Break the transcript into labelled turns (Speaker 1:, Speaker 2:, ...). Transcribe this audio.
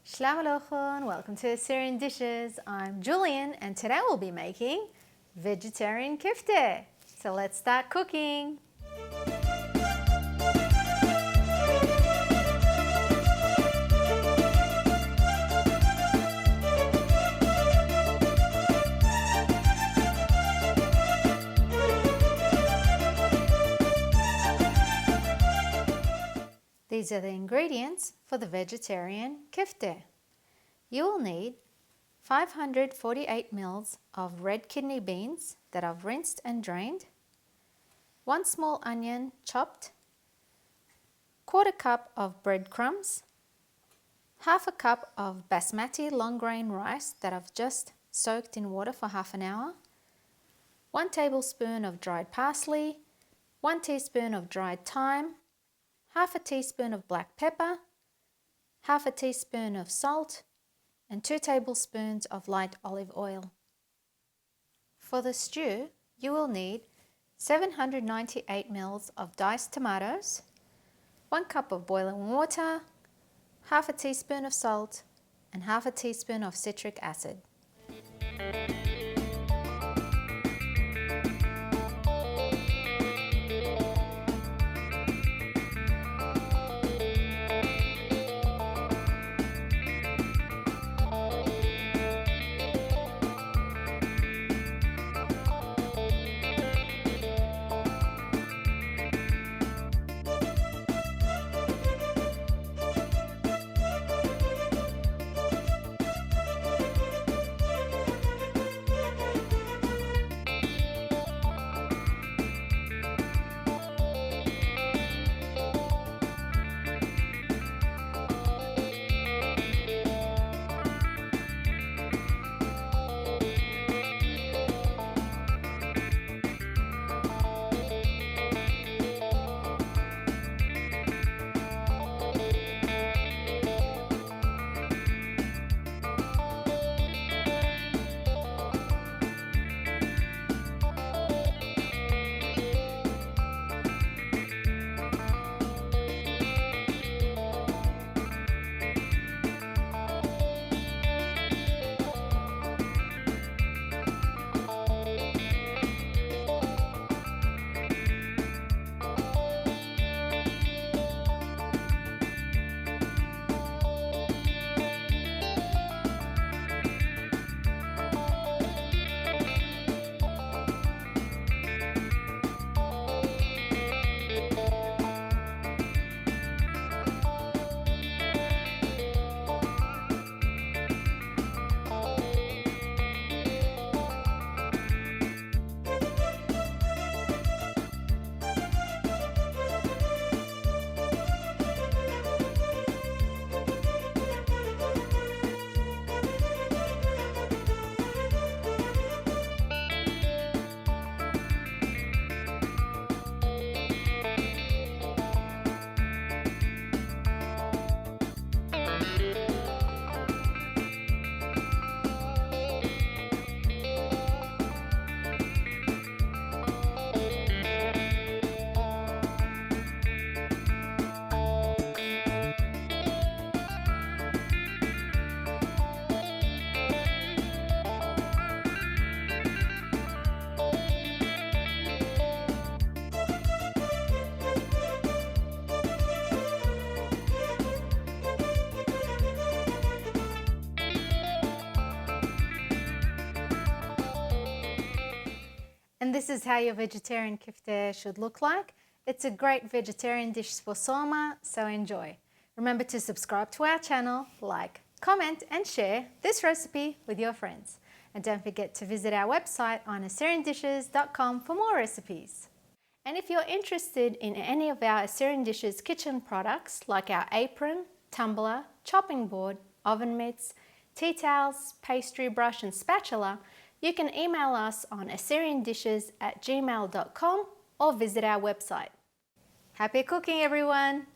Speaker 1: Shalom Aleichem, welcome to Assyrian Dishes. I'm Julian and today we'll be making vegetarian kifteh. So let's start cooking. These are the ingredients for the vegetarian kifteh. You will need 548 ml of red kidney beans that I've rinsed and drained, 1 small onion chopped, 1/4 cup of breadcrumbs, 1/2 cup of basmati long grain rice that I've just soaked in water for half an hour, 1 tablespoon of dried parsley, 1 teaspoon of dried thyme, 1/2 teaspoon of black pepper, 1/2 teaspoon of salt, and 2 tablespoons of light olive oil. For the stew, you will need 798 ml of diced tomatoes, 1 cup of boiling water, 1/2 teaspoon of salt, and 1/2 teaspoon of citric acid. And this is how your vegetarian kifteh should look like. It's a great vegetarian dish for summer, so enjoy. Remember to subscribe to our channel, like, comment and share this recipe with your friends. And don't forget to visit our website on AssyrianDishes.com for more recipes. And if you're interested in any of our Assyrian Dishes kitchen products like our apron, tumbler, chopping board, oven mitts, tea towels, pastry brush and spatula, you can email us on assyriandishes@gmail.com or visit our website. Happy cooking, everyone!